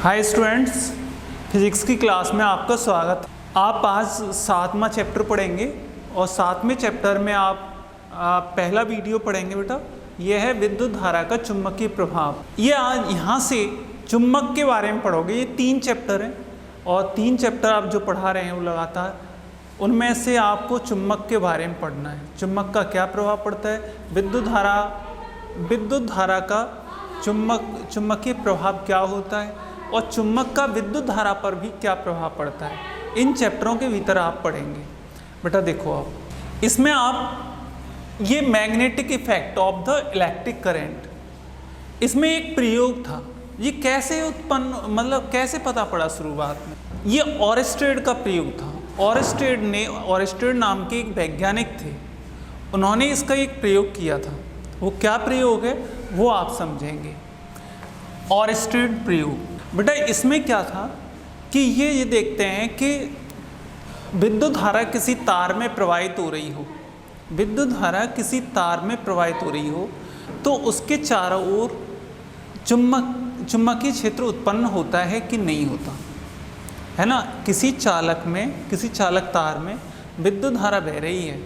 Hi students, physics की class में आपका स्वागत है। आप आज 7वां चैप्टर पढ़ेंगे और 7वें चैप्टर में आप पहला वीडियो पढ़ेंगे बेटा। यह है विद्युत धारा का चुंबकीय प्रभाव। ये आज यहाँ से चुंबक के बारे में पढ़ोगे। ये 3 चैप्टर हैं और 3 चैप्टर आप जो पढ़ा रहे हैं वो लगातार, उनमें से आपको चुंबक के बारे में पढ़ना है। चुंबक का क्या प्रभाव पड़ता है, विद्युत धारा का चुंबकीय प्रभाव क्या होता है और चुंबक का विद्युत धारा पर भी क्या प्रभाव पड़ता है, इन चैप्टरों के भीतर आप पढ़ेंगे। बेटा देखो, आप इसमें आप ये magnetic effect of the electric current, इसमें एक प्रयोग था। ये कैसे उत्पन्न, मतलब कैसे पता पड़ा शुरुआत में, ये ऑरेस्टेड का प्रयोग था। ऑरेस्टेड नाम के एक वैज्ञानिक थे, उन्होंने इसका एक प्रयोग किया था। वो क्या प्रयोग है वो आप समझेंगे। ऑरेस्टेड प्रयोग बेटा, इसमें क्या था कि ये देखते हैं कि विद्युत धारा किसी तार में प्रवाहित हो रही हो, तो उसके चारों ओर चुंबकीय क्षेत्र उत्पन्न होता है कि नहीं होता है ना। किसी चालक तार में विद्युत धारा बह रही है,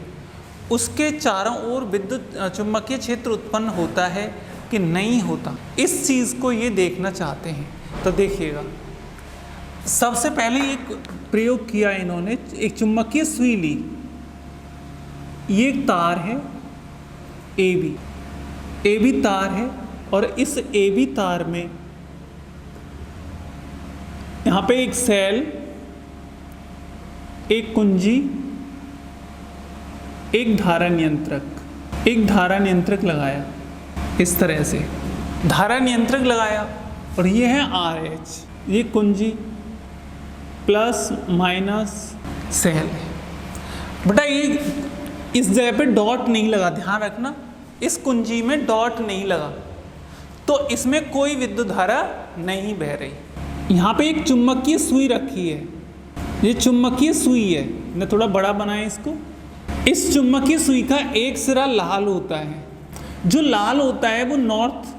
उसके चारों ओर विद्युत चुंबकीय क्षेत्र उत्पन्न होता है कि नहीं होता, इस चीज़ को ये देखना चाहते हैं। तो देखिएगा, सबसे पहले एक प्रयोग किया इन्होंने, एक चुंबकीय सुई ली। ये एक तार है AB तार है और इस AB तार में यहाँ पे एक सेल, एक कुंजी, एक धारा नियंत्रक लगाया। इस तरह से धारा नियंत्रक लगाया और ये है RH, ये कुंजी प्लस माइनस सेल है। बेटा ये इस जगह पे डॉट नहीं लगा, ध्यान रखना, इस कुंजी में डॉट नहीं लगा, तो इसमें कोई विद्युत धारा नहीं बह रही। यहाँ पे एक चुंबकीय सुई रखी है, ये चुंबकीय सुई है, मैं थोड़ा बड़ा बनाया इसको। इस चुंबकीय सुई का एक सिरा लाल होता है, जो लाल होता है वो नॉर्थ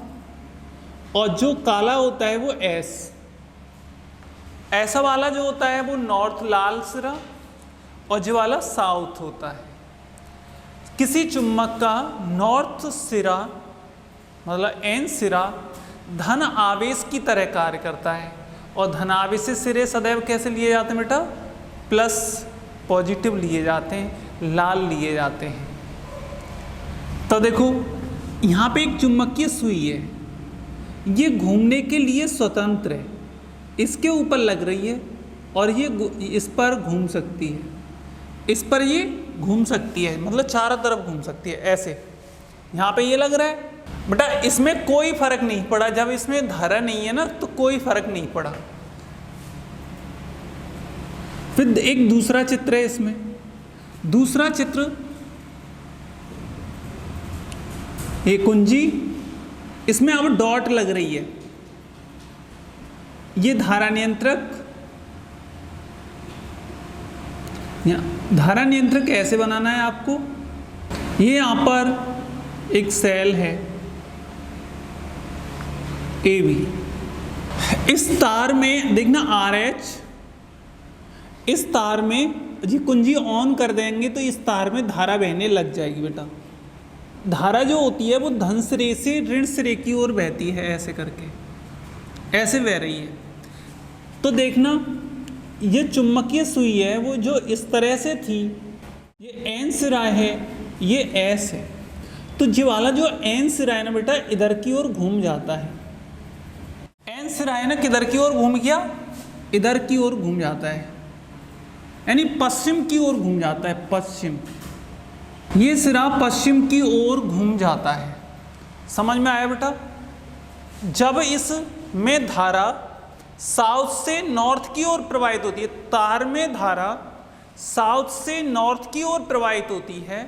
और जो काला होता है वो ऐसा वाला जो होता है वो नॉर्थ लाल सिरा और जो वाला साउथ होता है। किसी चुंबक का नॉर्थ सिरा मतलब N सिरा धन आवेश की तरह कार्य करता है और धन आवेश से सिरे सदैव कैसे लिए जाते हैं बेटा, प्लस पॉजिटिव लिए जाते हैं, लाल लिए जाते हैं। तो देखो यहाँ पे एक चुंबकीय सुई है, ये घूमने के लिए स्वतंत्र है, इसके ऊपर लग रही है और ये इस पर घूम सकती है, इस पर ये घूम सकती है, मतलब चारों तरफ घूम सकती है। ऐसे यहाँ पे ये लग रहा है बेटा, इसमें कोई फर्क नहीं पड़ा। जब इसमें धारा नहीं है ना तो कोई फर्क नहीं पड़ा। फिर एक दूसरा चित्र है, इसमें दूसरा चित्र, ये कुंजी, इसमें अब डॉट लग रही है, ये धारा नियंत्रक ऐसे बनाना है आपको। ये यहाँ पर एक सेल है AB, इस तार में देखना RH, इस तार में जी कुंजी ऑन कर देंगे तो इस तार में धारा बहने लग जाएगी बेटा। धारा जो होती है वो धन सिरे से ऋण सिरे की ओर बहती है, ऐसे करके ऐसे बह रही है। तो देखना, ये चुंबकीय सुई है वो जो इस तरह से थी, ये N सिरा है, ये S है, तो ये वाला जो N सिरा है ना बेटा, इधर की ओर घूम जाता है। N सिरा है ना, किधर की ओर घूम गया, इधर की ओर घूम जाता है, यानी पश्चिम की ओर घूम जाता है। पश्चिम, ये सिरा पश्चिम की ओर घूम जाता है। समझ में आया बेटा। जब इसमें धारा साउथ से नॉर्थ की ओर प्रवाहित होती है, तार में धारा साउथ से नॉर्थ की ओर प्रवाहित होती है,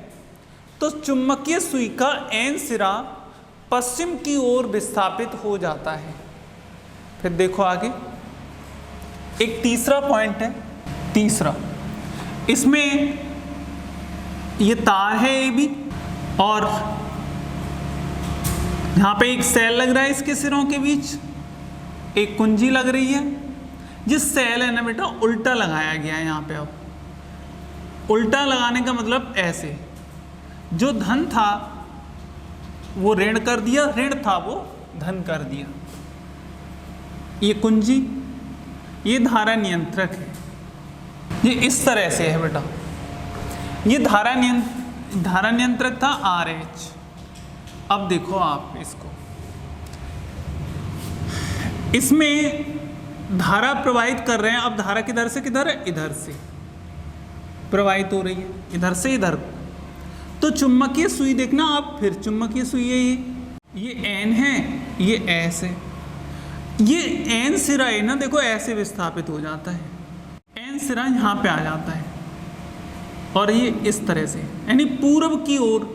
तो चुंबकीय सुई का N सिरा पश्चिम की ओर विस्थापित हो जाता है। फिर देखो आगे, एक तीसरा पॉइंट है, तीसरा, इसमें ये तार है AB और यहाँ पे एक सेल लग रहा है इसके सिरों के बीच, एक कुंजी लग रही है, जिस सेल है ना बेटा उल्टा लगाया गया है यहाँ पे। अब उल्टा लगाने का मतलब ऐसे, जो धन था वो ऋण कर दिया, ऋण था वो धन कर दिया। ये कुंजी, ये धारा नियंत्रक है, ये इस तरह से है बेटा। ये धारा नियंत्रक था RH। अब देखो आप इसको, इसमें धारा प्रवाहित कर रहे हैं। अब धारा किधर से किधर है, इधर से प्रवाहित हो रही है, इधर से इधर। तो चुंबकीय सुई देखना आप, फिर चुंबकीय सुई है ये N है, ये S है। ये N सिरा है ना, देखो ऐसे विस्थापित हो जाता है, N सिरा यहाँ पे आ जाता है और ये इस तरह से यानी पूर्व की ओर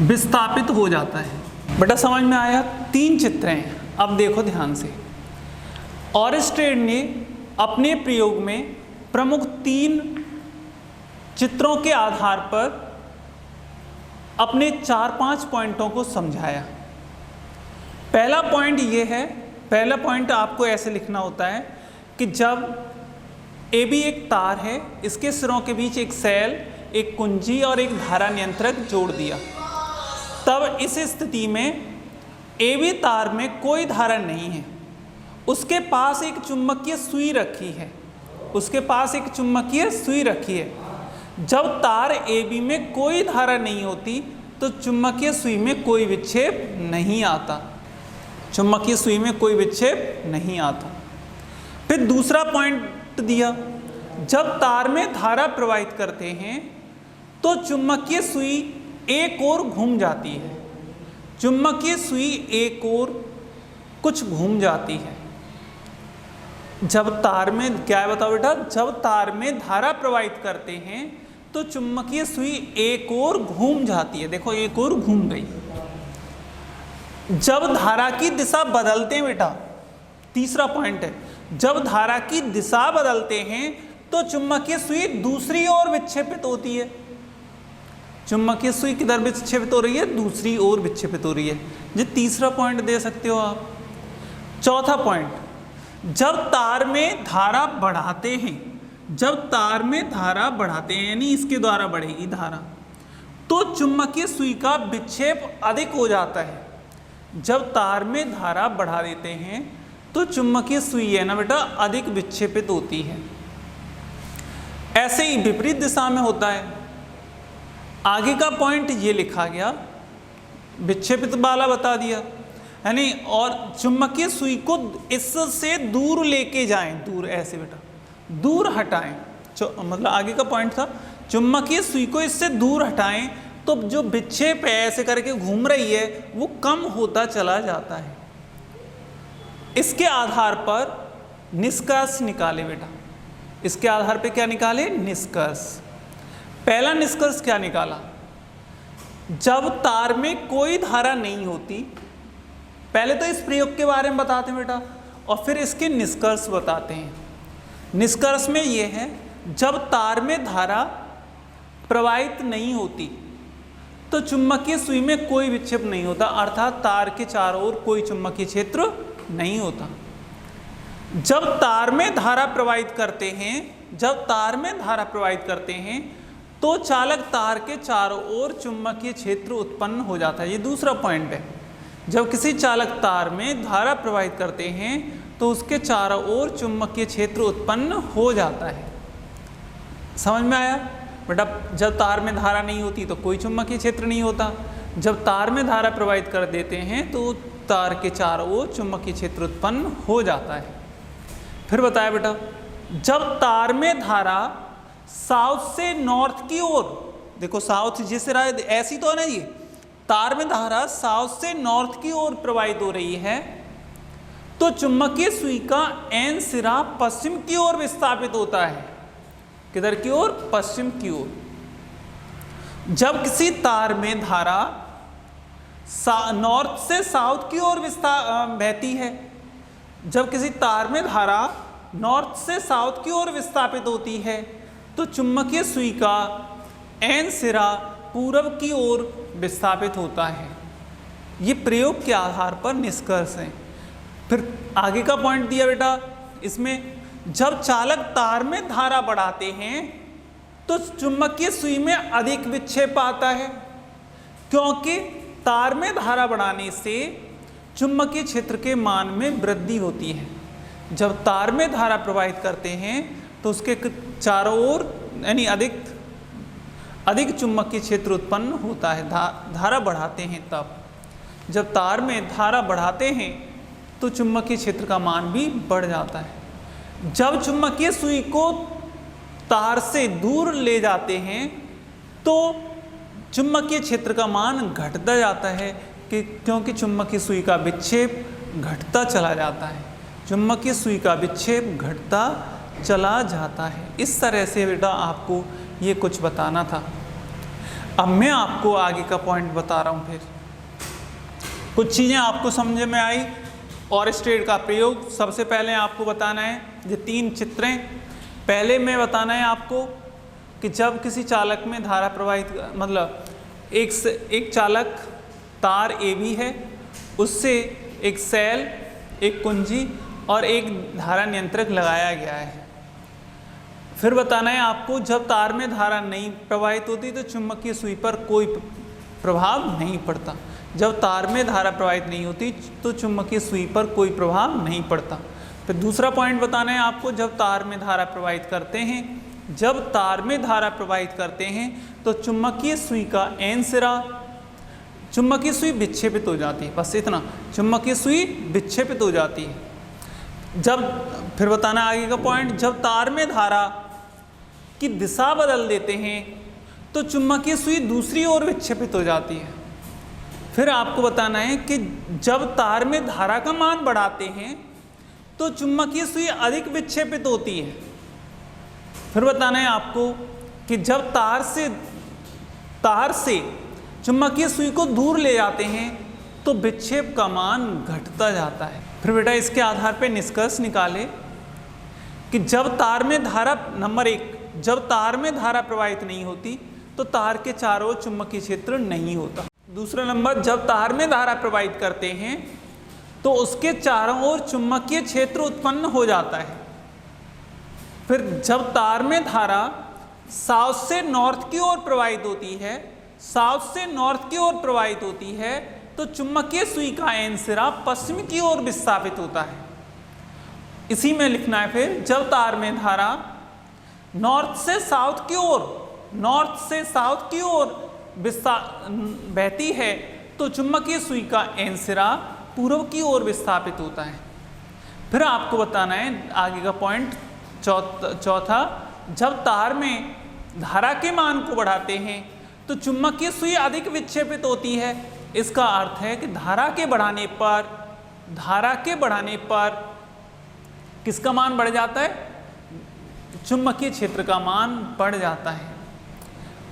विस्थापित हो जाता है। बेटा समझ में आया? 3 चित्र हैं। अब देखो ध्यान से, ऑरस्टेड ने अपने प्रयोग में प्रमुख 3 चित्रों के आधार पर अपने 4-5 पॉइंटों को समझाया। पहला पॉइंट ये है, पहला पॉइंट आपको ऐसे लिखना होता है कि जब AB एक तार है, इसके सिरों के बीच एक सेल, एक कुंजी और एक धारा नियंत्रक जोड़ दिया, तब इस स्थिति में AB तार में कोई धारा नहीं है, उसके पास एक चुंबकीय सुई रखी है, उसके पास एक चुंबकीय सुई रखी है। जब तार AB में कोई धारा नहीं होती तो चुंबकीय सुई में कोई विक्षेप नहीं आता, चुंबकीय सुई में कोई विक्षेप नहीं आता। फिर दूसरा पॉइंट दिया, जब तार में धारा प्रवाहित करते हैं तो चुंबकीय सुई एक ओर घूम जाती है, चुंबकीय सुई एक ओर कुछ घूम जाती है। जब तार में क्या है बताओ बेटा, जब तार में धारा प्रवाहित करते हैं तो चुंबकीय सुई एक ओर घूम जाती है, देखो एक ओर घूम गई। जब धारा की दिशा बदलते हैं बेटा, तीसरा पॉइंट है, जब धारा की दिशा बदलते हैं तो चुंबकीय सुई दूसरी ओर विक्षेपित होती है। चुंबकीय सुई किधर विक्षेपित हो रही है, दूसरी ओर विक्षेपित हो रही है। ये तीसरा पॉइंट दे सकते हो आप। चौथा पॉइंट, जब तार में धारा बढ़ाते हैं, जब तार में धारा बढ़ाते हैं यानी इसके द्वारा बढ़ेगी धारा, तो चुंबकीय सुई का विक्षेप अधिक हो जाता है। जब तार में धारा बढ़ा देते हैं तो चुंबकीय सुई है ना बेटा अधिक विक्षेपित होती है। ऐसे ही विपरीत दिशा में होता है। आगे का पॉइंट ये लिखा गया, विक्षेपित वाला बता दिया यानी, और चुंबकीय सुई को इससे दूर लेके जाएं, दूर ऐसे बेटा दूर हटाएं। मतलब आगे का पॉइंट था, चुंबकीय सुई को इससे दूर हटाएं तो जो विक्षेप है ऐसे करके घूम रही है वो कम होता चला जाता है। इसके आधार पर निष्कर्ष निकाले बेटा, इसके आधार पे क्या निकाले, निष्कर्ष। पहला निष्कर्ष क्या निकाला, जब तार में कोई धारा नहीं होती, पहले तो इस प्रयोग के बारे में बताते हैं बेटा और फिर इसके निष्कर्ष बताते हैं। निष्कर्ष में ये है, जब तार में धारा प्रवाहित नहीं होती तो चुंबकीय सुई में कोई विक्षेप नहीं होता, अर्थात तार के चारों ओर कोई चुंबकीय क्षेत्र नहीं होता। जब तार में धारा प्रवाहित करते हैं, जब तार में धारा प्रवाहित करते हैं तो चालक तार के चारों ओर चुंबकीय क्षेत्र उत्पन्न हो जाता है। ये दूसरा पॉइंट है, जब किसी चालक तार में धारा प्रवाहित करते हैं तो उसके चारों ओर चुंबकीय क्षेत्र उत्पन्न हो जाता है। समझ में आया बेटा? जब तार में धारा नहीं होती तो कोई चुंबकीय क्षेत्र नहीं होता, जब तार में धारा प्रवाहित कर देते हैं तो तार के चारों ओर चुंबकीय क्षेत्र उत्पन्न हो जाता है। फिर बताया बेटा, जब तार में धारा साउथ से नॉर्थ की ओर, देखो साउथ जिस रहा है ऐसी तो है ना, ये तार में धारा साउथ से नॉर्थ की ओर प्रवाहित हो रही है तो चुंबकीय सुई का एन सिरा पश्चिम की ओर विस्थापित होता है। किधर की ओर? पश्चिम की ओर। जब किसी तार में धारा नॉर्थ से साउथ की ओर बहती है, जब किसी तार में धारा नॉर्थ से साउथ की ओर विस्थापित होती है तो चुंबकीय सुई का एन सिरा पूर्व की ओर विस्थापित होता है। ये प्रयोग के आधार पर निष्कर्ष है। फिर आगे का पॉइंट दिया बेटा इसमें, जब चालक तार में धारा बढ़ाते हैं तो चुंबकीय सुई में अधिक विक्षेप आता है, क्योंकि तार में धारा बढ़ाने से चुंबकीय क्षेत्र के मान में वृद्धि होती है। जब तार में धारा प्रवाहित करते हैं तो उसके चारों ओर यानी अधिक चुंबकीय क्षेत्र उत्पन्न होता है। धारा बढ़ाते हैं तब, जब तार में धारा बढ़ाते हैं तो चुंबकीय क्षेत्र का मान भी बढ़ जाता है। जब चुंबकीय सुई को तार से दूर ले जाते हैं तो चुंबकीय क्षेत्र का मान घटता जाता है, क्योंकि चुंबकीय सुई का विक्षेप घटता चला जाता है। चुंबकीय सुई का विक्षेप घटता चला जाता है। इस तरह से बेटा आपको ये कुछ बताना था। अब मैं आपको आगे का पॉइंट बता रहा हूँ। फिर कुछ चीज़ें आपको समझ में आई और स्ट्रेट का प्रयोग सबसे पहले आपको बताना है। ये 3 चित्रें पहले में बताना है आपको कि जब किसी चालक में धारा प्रवाहित, मतलब एक चालक तार AB है, उससे एक सेल, एक कुंजी और एक धारा नियंत्रक लगाया गया है। फिर बताना है आपको जब तार में धारा नहीं प्रवाहित होती तो चुंबकीय सुई पर कोई प्रभाव नहीं पड़ता। जब तार में धारा प्रवाहित नहीं होती तो चुंबकीय सुई पर कोई प्रभाव नहीं पड़ता। फिर दूसरा पॉइंट बताना है आपको, जब तार में धारा प्रवाहित करते हैं, जब तार में धारा प्रवाहित करते हैं तो चुंबकीय सुई का N सिरा, चुंबकीय सुई विक्षेपित हो जाती है। बस इतना, चुंबकीय सुई विक्षेपित हो जाती है। जब फिर बताना आगे का पॉइंट, जब तार में धारा की दिशा बदल देते हैं तो चुंबकीय सुई दूसरी ओर विक्षेपित हो जाती है। फिर आपको बताना है कि जब तार में धारा का मान बढ़ाते हैं तो चुंबकीय सुई अधिक विक्षेपित होती है। फिर बताना है आपको कि जब तार से चुंबकीय सुई को दूर ले जाते हैं तो विक्षेप का मान घटता जाता है। फिर बेटा इसके आधार पर निष्कर्ष निकाले कि जब तार में धारा, नंबर 1, जब तार में धारा प्रवाहित नहीं होती तो तार के चारों ओर चुंबकीय क्षेत्र नहीं होता। दूसरा नंबर, जब तार में धारा प्रवाहित करते हैं तो उसके चारों ओर चुंबकीय क्षेत्र उत्पन्न हो जाता है। फिर जब तार में धारा साउथ से नॉर्थ की ओर प्रवाहित होती है, साउथ से नॉर्थ की ओर प्रवाहित होती है तो चुंबकीय सुई का N सिरा पश्चिम की ओर विस्थापित होता है। इसी में लिखना है फिर, जब तार में धारा नॉर्थ से साउथ की ओर बहती है तो चुंबकीय सुई का N सिरा पूर्व की ओर विस्थापित होता है। फिर आपको बताना है आगे का पॉइंट चौथा, जब तार में धारा के मान को बढ़ाते हैं तो चुंबकीय सुई अधिक विक्षेपित होती है। इसका अर्थ है कि धारा के बढ़ाने पर किसका मान बढ़ जाता है? चुंबकीय क्षेत्र का मान बढ़ जाता है।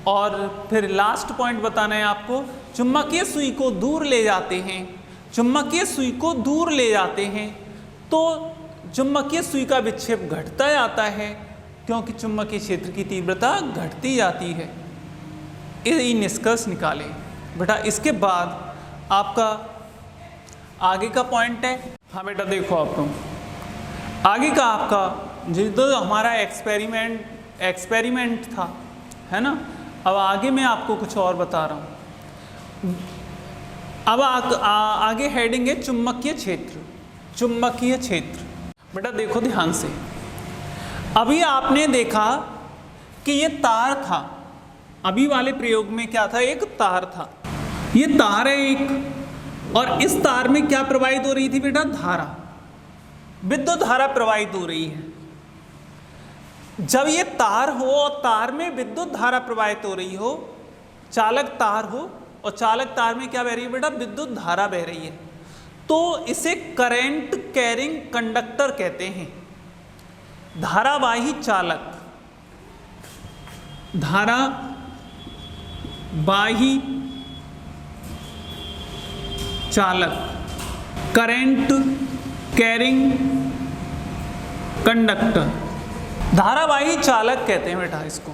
और फिर लास्ट पॉइंट बताना है आपको, चुंबकीय सुई को दूर ले जाते हैं तो चुंबकीय सुई का विक्षेप घटता जाता है, क्योंकि चुंबकीय क्षेत्र की तीव्रता घटती जाती है। ये निष्कर्ष निकाले बेटा। इसके बाद आपका आगे का पॉइंट है। हाँ बेटा देखो, आपको आगे का आपका जो हमारा एक्सपेरिमेंट था, है ना। अब आगे मैं आपको कुछ और बता रहा हूँ। अब आगे हेडिंग है चुंबकीय क्षेत्र। बेटा देखो ध्यान से, अभी आपने देखा कि ये तार था। अभी वाले प्रयोग में क्या था? एक तार था। ये तार है एक, और इस तार में क्या प्रवाहित हो रही थी बेटा? धारा, विद्युत धारा प्रवाहित हो रही है। जब ये तार हो और तार में विद्युत धारा प्रवाहित हो रही हो, चालक तार हो और चालक तार में क्या बह रही है बेटा? विद्युत धारा बह रही है, तो इसे करंट कैरिंग कंडक्टर कहते हैं। धारावाही चालक करंट कैरिंग कंडक्टर, धारावाही चालक कहते हैं बेटा इसको,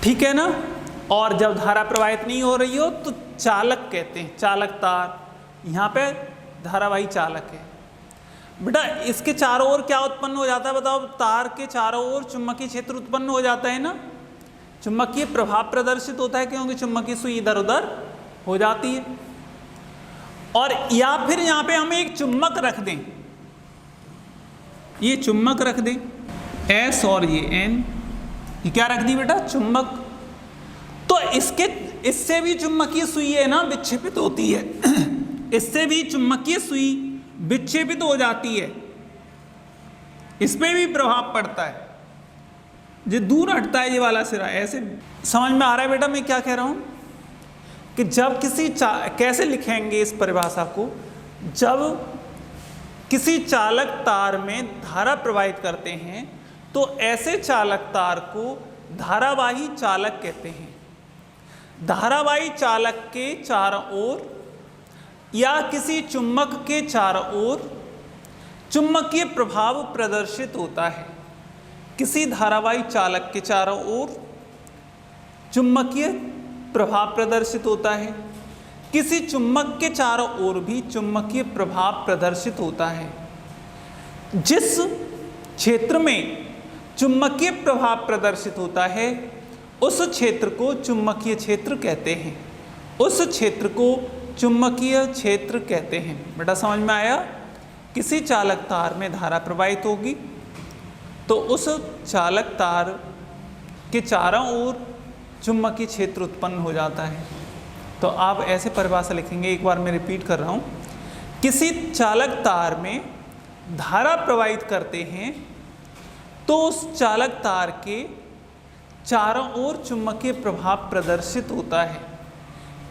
ठीक है ना। और जब धारा प्रवाहित नहीं हो रही हो तो चालक कहते हैं, चालक तार। यहाँ पे धारावाही चालक है। बेटा इसके चारों ओर क्या उत्पन्न हो जाता है बताओ? तार के चारों ओर चुंबकीय क्षेत्र उत्पन्न हो जाता है ना, चुंबकीय प्रभाव प्रदर्शित होता है क्योंकि चुंबकीय सुई इधर उधर हो जाती है। और या फिर यहाँ पे हम एक चुंबक रख दें, ये चुंबक रख दें S और ये N, ये क्या रख दी बेटा? चुंबक। तो इससे भी चुंबकीय सुई है ना विक्षेपित होती है इससे भी चुंबकीय सुई विक्षेपित हो जाती है, इस पे भी प्रभाव पड़ता है, जो दूर हटता है ये वाला सिरा। ऐसे समझ में आ रहा है बेटा मैं क्या कह रहा हूं? कि जब कैसे लिखेंगे इस परिभाषा को? जब किसी चालक तार में धारा प्रवाहित करते हैं तो ऐसे चालक तार को धारावाही चालक कहते हैं। धारावाही चालक के चारों ओर या किसी चुंबक के चारों ओर चुंबकीय प्रभाव प्रदर्शित होता है। किसी धारावाही चालक के चारों ओर चुंबकीय प्रभाव प्रदर्शित होता है, किसी चुंबक के चारों ओर भी चुंबकीय प्रभाव प्रदर्शित होता है। जिस क्षेत्र में चुंबकीय प्रभाव प्रदर्शित होता है उस क्षेत्र को चुंबकीय क्षेत्र कहते हैं, उस क्षेत्र को चुंबकीय क्षेत्र कहते हैं। बेटा समझ में आया? किसी चालक तार में धारा प्रवाहित होगी तो उस चालक तार के चारों ओर चुंबकीय क्षेत्र उत्पन्न हो जाता है। तो आप ऐसे परिभाषा लिखेंगे, एक बार मैं रिपीट कर रहा हूँ। किसी चालक तार में धारा प्रवाहित करते हैं तो उस चालक तार के चारों ओर चुंबकीय प्रभाव प्रदर्शित होता है।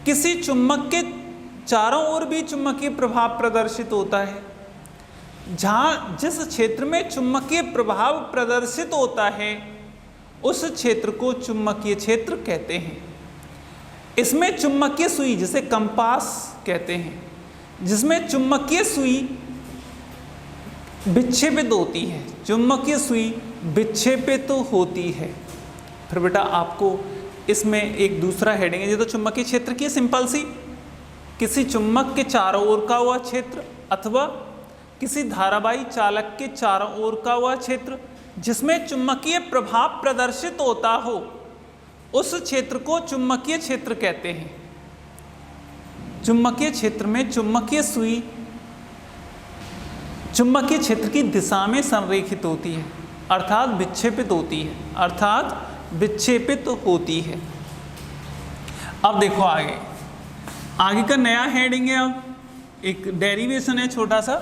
किसी चुंबक के चारों ओर भी चुंबकीय प्रभाव प्रदर्शित होता है। जिस क्षेत्र में चुंबकीय प्रभाव प्रदर्शित होता है उस क्षेत्र को चुंबकीय क्षेत्र कहते हैं। इसमें चुंबकीय सुई, जिसे कंपास कहते हैं, जिसमें चुंबकीय सुई विक्षेपित होती है, चुंबकीय सुई विक्षेपित होती है। फिर बेटा आपको इसमें एक दूसरा हेडिंग है, ये तो चुंबकीय क्षेत्र की सिंपल सी, किसी चुंबक के चारों ओर का हुआ क्षेत्र अथवा किसी धारावाही चालक के चारों ओर का हुआ क्षेत्र जिसमें चुंबकीय प्रभाव प्रदर्शित होता हो उस क्षेत्र को चुंबकीय क्षेत्र कहते हैं। चुंबकीय क्षेत्र में चुंबकीय सुई चुंबकीय क्षेत्र की दिशा में संरेखित होती है, अर्थात विक्षेपित होती है, अर्थात विक्षेपित होती है। अब देखो आगे का नया हेडिंग है, अब एक डेरिवेशन है छोटा सा,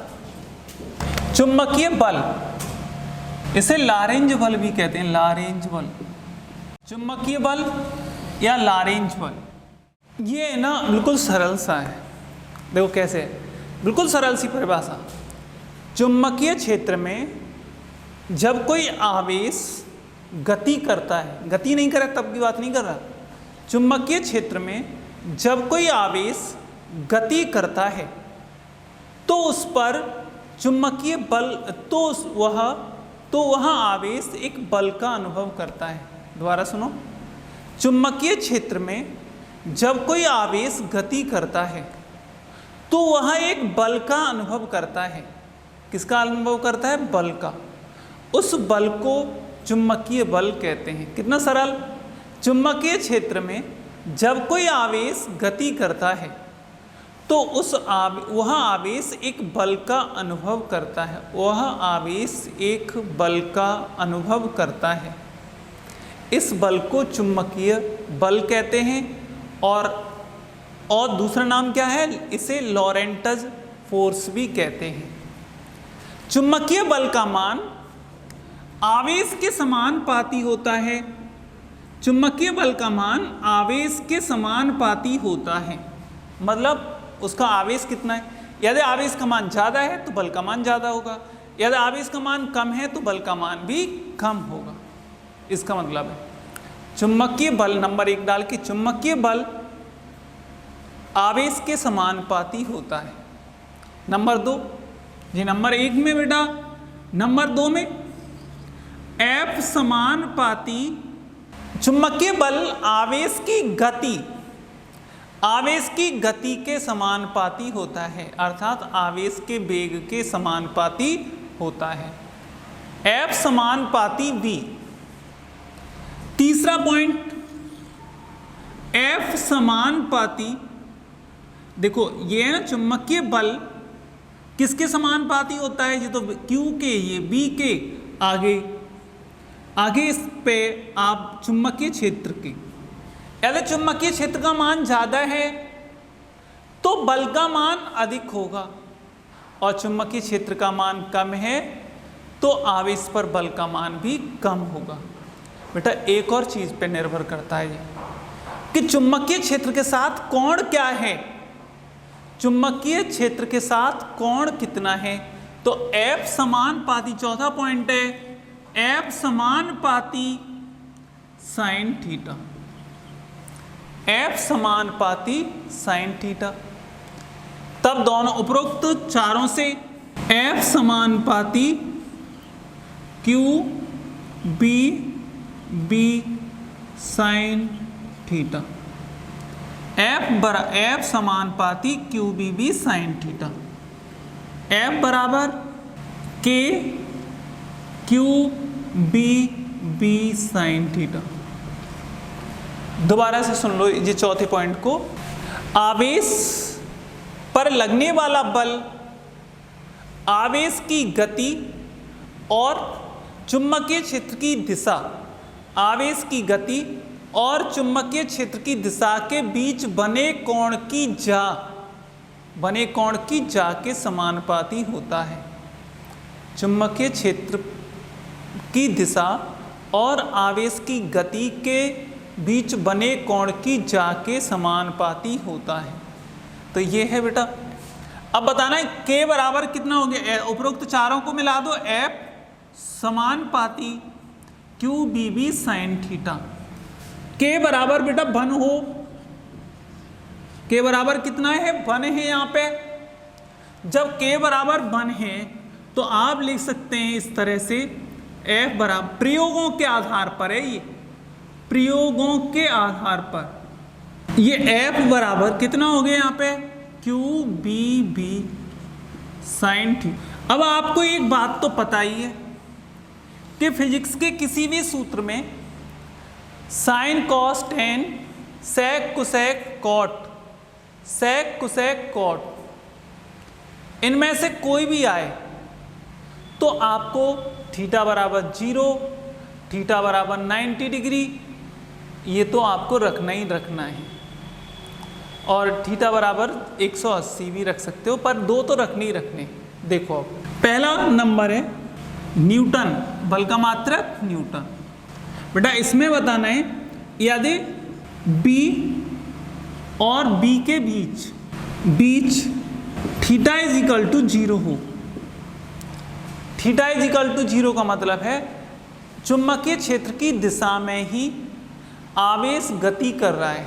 चुंबकीय बल, इसे लारेंज बल भी कहते हैं, लारेंज बल, चुंबकीय बल या लारेंज बल। ये ना बिल्कुल सरल सा है, देखो कैसे है, बिल्कुल सरल सी परिभाषा। चुंबकीय क्षेत्र में जब कोई आवेश गति करता है, गति नहीं कर रहा तब की बात नहीं कर रहा, चुंबकीय क्षेत्र में जब कोई आवेश गति करता है तो उस पर चुंबकीय बल, तो वह आवेश एक बल का अनुभव करता है। दोबारा सुनो, चुंबकीय क्षेत्र में जब कोई आवेश गति करता है तो वह एक बल का अनुभव करता है। किसका अनुभव करता है? बल का। उस बल को चुंबकीय बल कहते हैं। कितना सरल। चुंबकीय क्षेत्र में जब कोई आवेश गति करता है तो वह आवेश एक बल का अनुभव करता है, वह आवेश एक बल का अनुभव करता है। इस बल को चुंबकीय बल कहते हैं और दूसरा नाम क्या है? इसे लॉरेंट्ज़ फोर्स भी कहते हैं। चुंबकीय बल का मान आवेश के समानुपाती होता है। चुंबकीय बल का मान आवेश के समानुपाती होता है, मतलब उसका आवेश कितना है। यदि आवेश का मान ज़्यादा है तो बल का मान ज़्यादा होगा, यदि आवेश का मान कम है तो बल का मान भी कम होगा। इसका मतलब है चुंबकीय बल, नंबर 1 डाल के, चुंबकीय बल आवेश के समानुपाती होता है। नंबर 2, जी नंबर 1 में बेटा, नंबर 2 में F समानुपाती, चुंबकीय बल आवेश की गति, आवेश की गति के समानुपाती होता है, अर्थात आवेश के वेग के समानुपाती होता है। F समानुपाती V। तीसरा पॉइंट, F समानुपाती, देखो ये है ना चुंबकीय बल किसके समानुपाती होता है, ये तो Q के, ये B के, आगे इस पे आप चुंबकीय क्षेत्र के, यदि चुंबकीय क्षेत्र का मान ज़्यादा है तो बल का मान अधिक होगा, और चुंबकीय क्षेत्र का मान कम है तो आवेश पर बल का मान भी कम होगा। बेटा एक और चीज़ पे निर्भर करता है कि चुंबकीय क्षेत्र के साथ कोण क्या है, चुंबकीय क्षेत्र के साथ कोण कितना है। तो F समानुपाती, चौथा पॉइंट है F समानुपाती साइन थीटा, F समानुपाती साइन थीटा। तब दोनों उपरोक्त चारों से F समानुपाती Q B sine theta, F समानुपाती Q B sine theta, F बराबर K Q B sine theta. दोबारा से सुन लो ये चौथे पॉइंट को, आवेश पर लगने वाला बल आवेश की गति और चुंबकीय क्षेत्र की दिशा, आवेश की गति और चुंबकीय क्षेत्र की दिशा के बीच बने कोण की जा के समानुपाती होता है। चुंबकीय क्षेत्र की दिशा और आवेश की गति के बीच बने कोण की जा के समानुपाती होता है। तो ये है बेटा। अब बताना है K बराबर कितना हो गया, उपरोक्त चारों को मिला दो, F समानुपाती Q B sine theta. K बराबर बेटा 1 हो, K बराबर कितना है, 1 है यहाँ पे। जब K बराबर 1 है तो आप लिख सकते हैं इस तरह से, F बराबर, प्रयोगों के आधार पर है ये, प्रयोगों के आधार पर ये F बराबर कितना हो गया यहाँ पे, Q B साइन थीटा। अब आपको एक बात तो पता ही है कि फिजिक्स के किसी भी सूत्र में sine cos tan sec cosec cot, sec cosec cot, इनमें से कोई भी आए तो आपको थीटा बराबर 0, थीटा बराबर 90 डिग्री, ये तो आपको रखना ही रखना है, और थीटा बराबर 180 भी रख सकते हो, पर 2 तो रखने ही रखने। देखो अब पहला नंबर है न्यूटन, बल का मात्रक न्यूटन। बेटा इसमें बताना है यदि B और B के बीच थीटा इज इक्वल टू 0 हो, थीटा इज इक्वल टू 0 का मतलब है चुंबकीय क्षेत्र की दिशा में ही आवेश गति कर रहा है,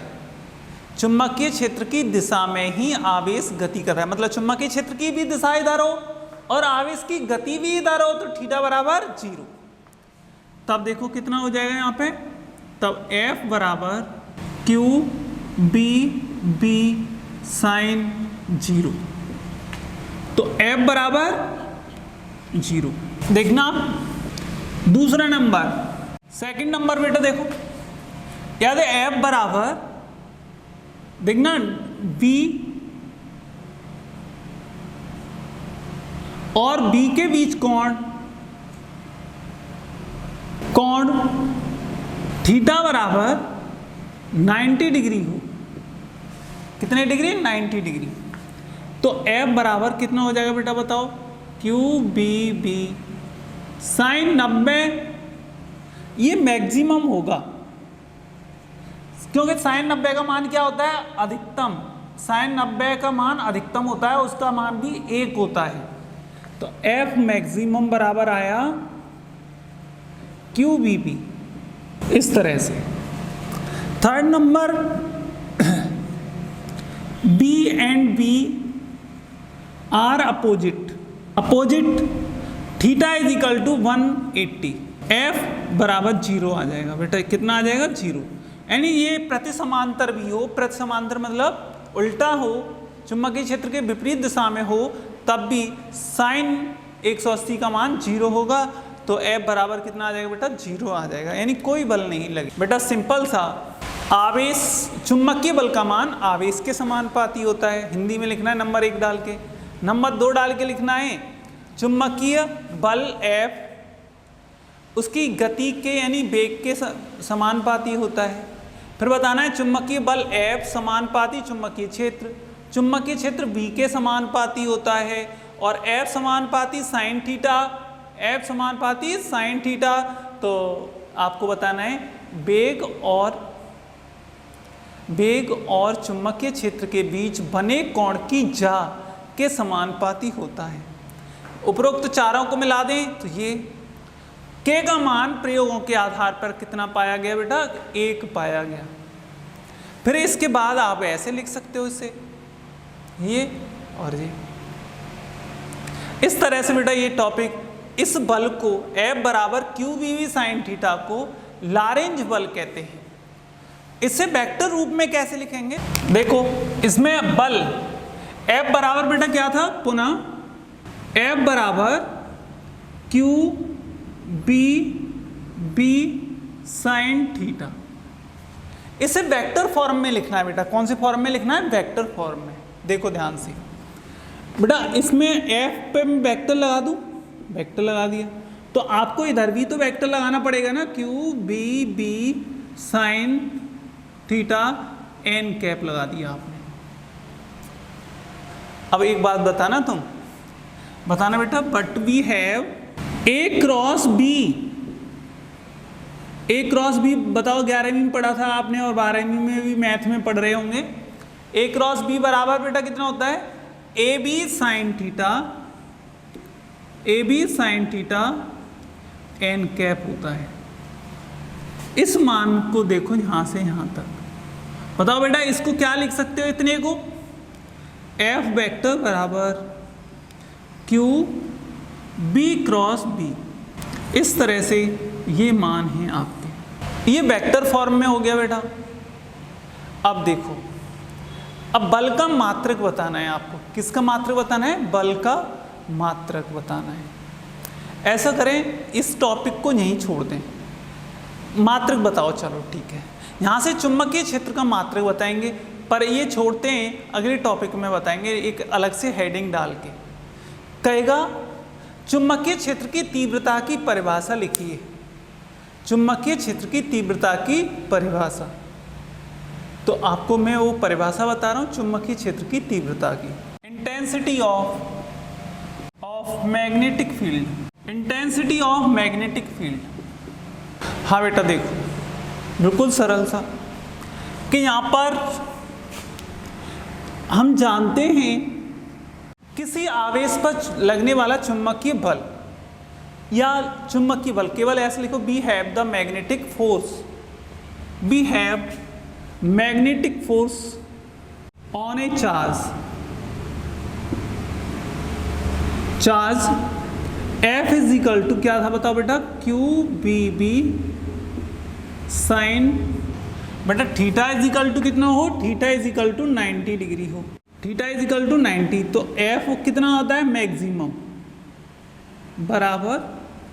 चुंबकीय क्षेत्र की दिशा में ही आवेश गति कर रहा है, मतलब चुंबकीय क्षेत्र की भी दिशा इधर हो और आवेश की गति भी इधर हो, तो थीटा बराबर 0। तब देखो कितना हो जाएगा यहाँ पे, तब F बराबर Q B साइन 0, तो F बराबर 0। देखना दूसरा नंबर, सेकंड नंबर बेटा देखो, याद है F बराबर, देखना B और B के बीच कोण थीटा बराबर 90 डिग्री हो, कितने डिग्री, 90 डिग्री। तो F बराबर कितना हो जाएगा बेटा बताओ, Q B साइन 90, ये मैक्सिमम होगा क्योंकि साइन 90 का मान क्या होता है, अधिकतम। साइन 90 का मान अधिकतम होता है, उसका मान भी 1 होता है। तो F मैक्सिमम बराबर आया Q B, इस तरह से। Third number B and B are opposite, theta is equal to 180, F बराबर 0 आ जाएगा बेटा, कितना आ जाएगा, 0। यानी ये प्रति समांतर भी हो, प्रति समांतर मतलब उल्टा हो, चुंबकीय क्षेत्र के विपरीत दिशा में हो, तब भी साइन 180 का मान 0 होगा। तो F बराबर कितना आ जाएगा बेटा, 0 आ जाएगा, यानी कोई बल नहीं लगे। बेटा सिंपल सा, आवेश, चुंबकीय बल का मान आवेश के समानुपाती होता है, हिंदी में लिखना है नंबर 1 डाल के। नंबर 2 डाल के लिखना है चुंबकीय बल F उसकी गति के यानी वेग के समानुपाती होता है। फिर बताना है चुंबकीय बल F समानुपाती चुंबकीय क्षेत्र, चुंबकीय क्षेत्र V के समानुपाती होता है, और F समानुपाती साइन थीटा, F समानुपाती साइन थीटा। तो आपको बताना है वेग और चुंबकीय क्षेत्र के बीच बने कोण की जा के समानुपाती होता है। उपरोक्त चारों को मिला दें तो ये K का मान प्रयोगों के आधार पर कितना पाया गया बेटा, 1 पाया गया। फिर इसके बाद आप ऐसे लिख सकते हो इसे, ये और ये। इस तरह से बेटा ये टॉपिक, इस बल को F बराबर QBV साइन थीटा को लॉरेंज बल कहते हैं। इसे वेक्टर रूप में कैसे लिखेंगे, देखो इसमें बल F बराबर बेटा क्या था, पुनः F बराबर QBV साइन थीटा। इसे वेक्टर फॉर्म में लिखना है बेटा। कौन से फॉर्म में लिखना है, वेक्टर फॉर्म में। देखो ध्यान से बेटा, इसमें F पे मैं वेक्टर लगा दूं, वेक्टर लगा दिया, तो आपको इधर भी तो वेक्टर लगाना पड़ेगा ना, QBV sine theta n cap लगा दिया आपने। अब एक बात बताना बेटा, but we have A cross B बताओ, 11वीं में पढ़ा था आपने और 12वीं में भी मैथ में पढ़ रहे होंगे। A क्रॉस B बराबर बेटा कितना होता है, AB sign theta n cap होता है। इस मान को देखो यहां से यहां तक, बताओ बेटा इसको क्या लिख सकते हो, इतने को F वेक्टर बराबर QB क्रॉस B। इस तरह से ये मान है आपके, ये वेक्टर फॉर्म में हो गया बेटा। अब देखो, अब बल का मात्रक बताना है आपको। किसका मात्रक बताना है, बल का मात्रक बताना है। ऐसा करें, इस टॉपिक को यहीं छोड़ दें, मात्रक बताओ, चलो ठीक है। यहाँ से चुंबकीय क्षेत्र का मात्रक बताएंगे, पर ये छोड़ते हैं, अगले टॉपिक में बताएंगे एक अलग से हेडिंग डाल के। कहेगा चुंबकीय क्षेत्र की तीव्रता की परिभाषा लिखिए, चुंबकीय क्षेत्र की तीव्रता की परिभाषा। तो आपको मैं वो परिभाषा बता रहा हूँ चुंबकीय क्षेत्र की तीव्रता की। Intensity of magnetic field, intensity of magnetic field. हाँ बेटा देखो, बिल्कुल सरल सा कि यहाँ पर हम जानते हैं किसी आवेश पर लगने वाला चुंबकीय बल या चुंबकीय बल, केवल ऐसे लिखो, we have the magnetic force, we have magnetic force on a charge F is equal to क्या था बताओ बेटा, QBB साइन, बेटा थीटा इज इक्वल टू कितना हो, theta is equal to 90 degree हो, थीटा इज इक्वल टू 90। तो F कितना होता है, मैक्सिमम बराबर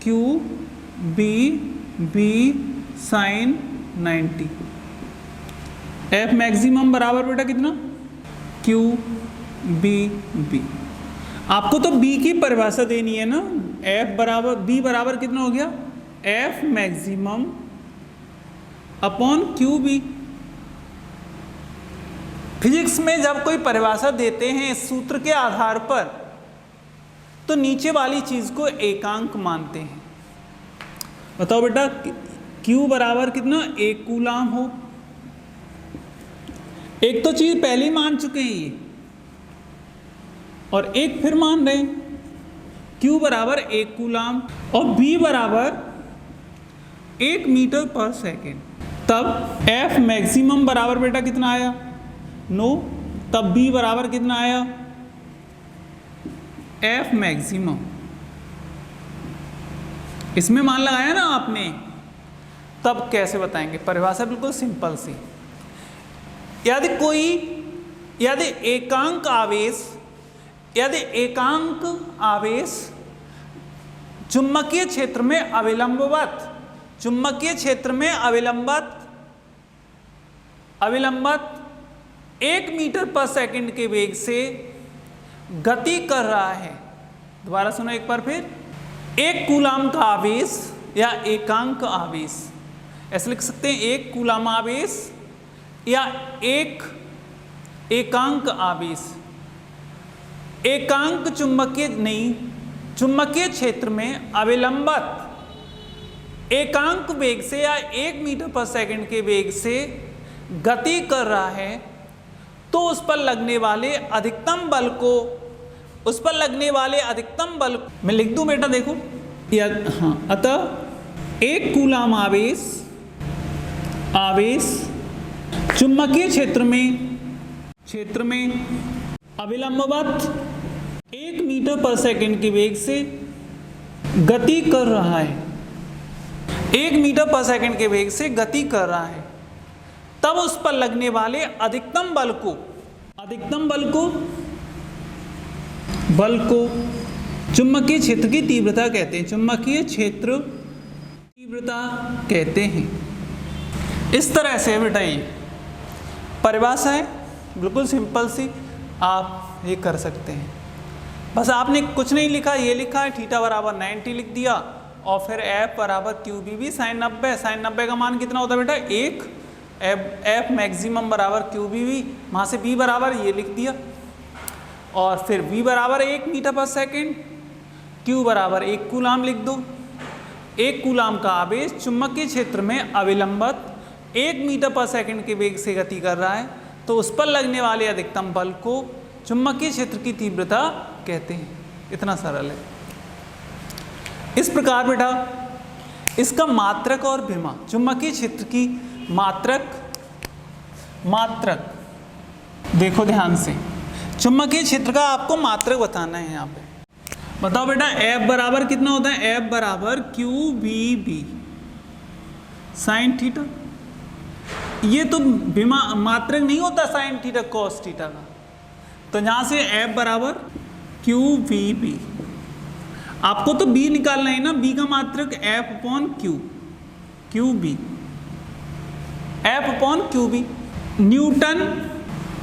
QBB साइन 90। F मैक्सिमम बराबर बेटा कितना, QBB। आपको तो B की परिभाषा देनी है ना, F बराबर B बराबर कितना हो गया, F maximum upon QB। Physics में जब कोई परिभाषा देते हैं इस सूत्र के आधार पर, तो नीचे वाली चीज को एकांक मानते हैं। बताओ बेटा, Q बराबर कितना, 1 कूलाम हो। एक तो चीज पहले ही मान चुके हैं ये, और एक फिर मान रहे हैं, Q बराबर 1 कूलाम और B बराबर 1 मीटर पर सेकेंड। तब F मैक्सिमम बराबर बेटा कितना आया, 9। तब B बराबर कितना आया, F मैक्सिमम। इसमें मान लगाया ना आपने, तब कैसे बताएंगे? परिभाषा बिल्कुल सिंपल सी। यदि एकांक आवेश चुंबकीय क्षेत्र में अविलंबत 1 मीटर पर सेकंड के वेग से गति कर रहा है। दोबारा सुनो एक बार फिर। एक कूलाम का आवेश या एकांक आवेश, ऐसे लिख सकते हैं, एक कूलाम आवेश या एक एकांक आवेश चुंबकीय क्षेत्र में अविलंबत एकांक वेग से या 1 मीटर पर सेकंड के वेग से गति कर रहा है, तो उस पर लगने वाले अधिकतम बल मैं लिख दूं बेटा, देखो अतः एक कूलाम आवेश चुंबकीय क्षेत्र में अविलंबवत 1 मीटर पर सेकंड के वेग से गति कर रहा है, 1 मीटर पर सेकंड के वेग से गति कर रहा है, तब उस पर लगने वाले अधिकतम बल को चुंबकीय क्षेत्र की तीव्रता कहते हैं। चुंबकीय क्षेत्र तीव्रता कहते हैं। इस तरह से बेटा ये परिभाषा है, बिल्कुल सिंपल सी, आप ये कर सकते हैं। बस आपने कुछ नहीं लिखा, ये लिखा है थीटा बराबर 90 लिख दिया और फिर एफ बराबर QBV sin 90। sin 90 का मान कितना होता है बेटा? 1। एफ मैक्सिमम बराबर QBV, वहाँ से B बराबर ये लिख दिया और फिर V बराबर 1 मीटर पर सेकेंड, Q बराबर 1 कूलाम लिख दो। 1 कूलाम का आवेश चुंबकीय क्षेत्र में अविलंबत 1 मीटर पर सेकंड के वेग से गति कर रहा है, तो उस पर लगने वाले अधिकतम बल को चुंबकीय क्षेत्र की तीव्रता कहते हैं। इतना सरल है। इस प्रकार बेटा इसका मात्रक और विमा, चुंबकीय क्षेत्र की मात्रक देखो ध्यान से, चुंबकीय क्षेत्र का आपको मात्रक बताना है। यहाँ पे बताओ बेटा, F बराबर कितना होता है? F बराबर QBB साइन थीटा। ये तो मात्रक नहीं होता साइन थीटा कॉस थीटा का, तो यहाँ से F बराबर QBB। आपको तो B निकालना है ना, B का मात्रक F upon Q, QB, F upon QB।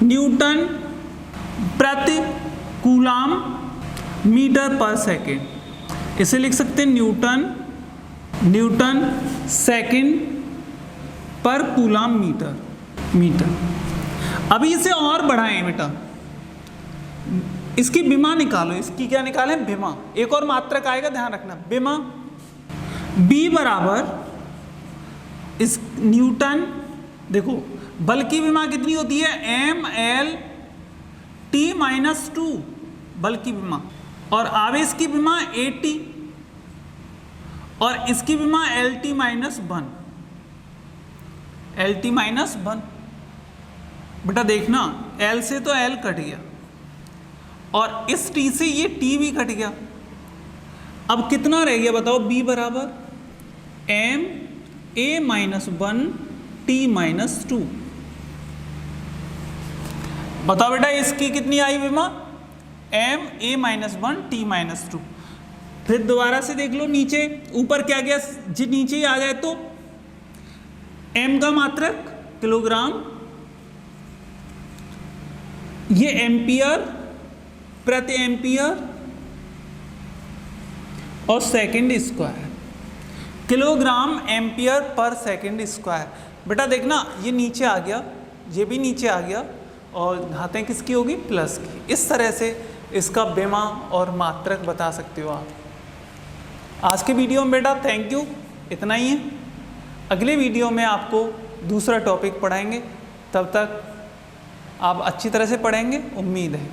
Newton प्रति कूलाम मीटर पर सेकेंड, इसे लिख सकते हैं न्यूटन सेकेंड पर कूलाम मीटर। अभी इसे और बढ़ाएं बेटा, इसकी विमा निकालो। इसकी क्या निकालें? विमा। एक और मात्रक आएगा, ध्यान रखना, विमा। B बराबर इस न्यूटन, देखो बल की विमा कितनी होती है? mL/t-2 बल की विमा, और आवेश की विमा AT, और इसकी विमा LT-1। LT-1 बेटा देखना, L से तो L कट गया और इस T से ये T भी कट गया। अब कितना रह गया बताओ? B बराबर ma-1t-2। बताओ बेटा इसकी कितनी आई विमा? ma-1t-2। फिर दोबारा से देख लो नीचे, ऊपर क्या गया? जी नीचे ही आ जाए तो m का मात्रक किलोग्राम, ये एम्पियर प्रति एम्पियर और second square, kilogram ampere per second square. बेटा देखना ये नीचे आ गया, ये भी नीचे आ गया, और घातें किसकी होगी? प्लस की। इस तरह से इसका विमा और मात्रक बता सकते हो आप। आज के वीडियो में बेटा थैंक यू, इतना ही है। अगले वीडियो में आपको दूसरा टॉपिक पढ़ाएंगे, तब तक आप अच्छी तरह से पढ़ेंगे, उम्मीद है।